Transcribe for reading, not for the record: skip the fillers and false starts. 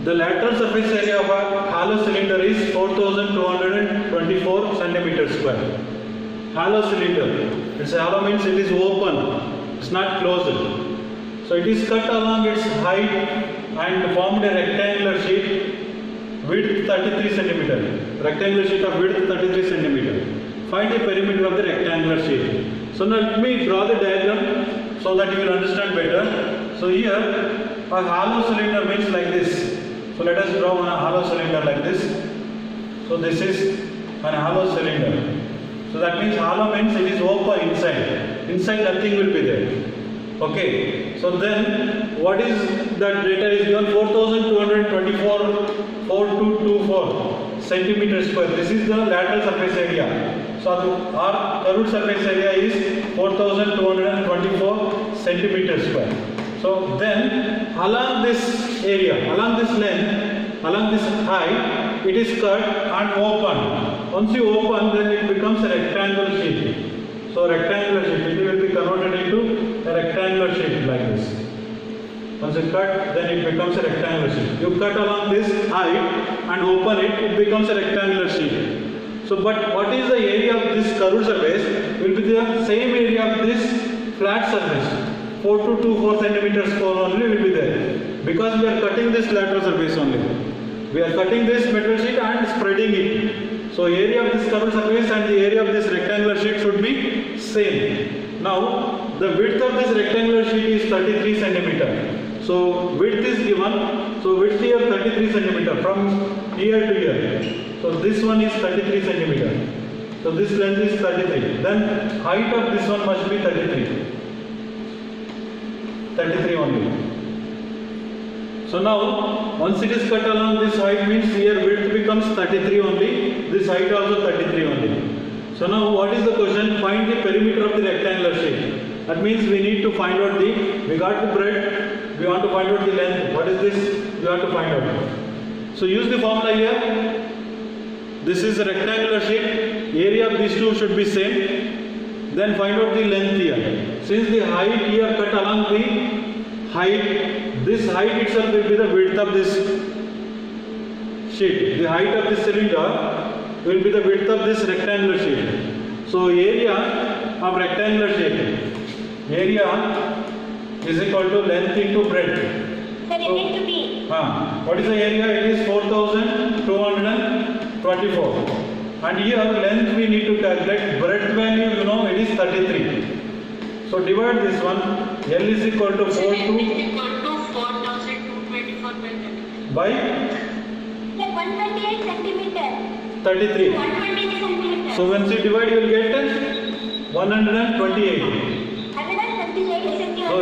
The lateral surface area of a hollow cylinder is 4224 centimeters square. Hollow cylinder. It's hollow means it is open. It's not closed. So it is cut along its height and formed a rectangular sheet width 33 centimeter. Rectangular sheet of width 33 centimeter. Find the perimeter of the rectangular sheet. So now let me draw the diagram so that you will understand better. So here a hollow cylinder means like this. So let us draw a hollow cylinder like this. So this is an hollow cylinder. So that means hollow means it is open inside. Inside nothing will be there. Okay. So then what is that data is given 4224 centimeters square. This is the lateral surface area. So our curved surface area is 4224 centimeters square. So then along this area, along this length, along this height, it is cut and open. Once you open, then it becomes a rectangular sheet. So rectangular sheet, it will be converted into a rectangular sheet like this. Once you cut, then it becomes a rectangular sheet. You cut along this height and open it, it becomes a rectangular sheet. So but what is the area of this curved surface? Will be the same area of this flat surface. 4224 centimeters square only will be there. Because we are cutting this lateral surface only. We are cutting this metal sheet and spreading it. So area of this curved surface and the area of this rectangular sheet should be same. Now the width of this rectangular sheet is 33 centimeter. So width is given. So width here 33 centimeter from here to here. So this one is 33 centimeter. So this length is 33. Then height of this one must be 33. 33 only. So now once it is cut along this height means here width becomes 33 only. This height also 33 only. So now what is the question? Find the perimeter of the rectangular sheet. That means we need to find out we got the breadth, we want to find out the length. What is this? We have to find out. So use the formula here. This is a rectangular sheet. Area of these two should be same. Then find out the length here. Since the height here cut along the height, this height itself will be the width of this sheet. The height of this cylinder will be the width of this rectangular sheet. So area of rectangular sheet. Area is equal to length into breadth. What is the area? It is 4224. And here length we need to calculate. Breadth value, you know, it is 33. So divide this one. L is equal to 4224 by 128 centimeter. 33. 128 centimeter. So once you divide, you will get 128.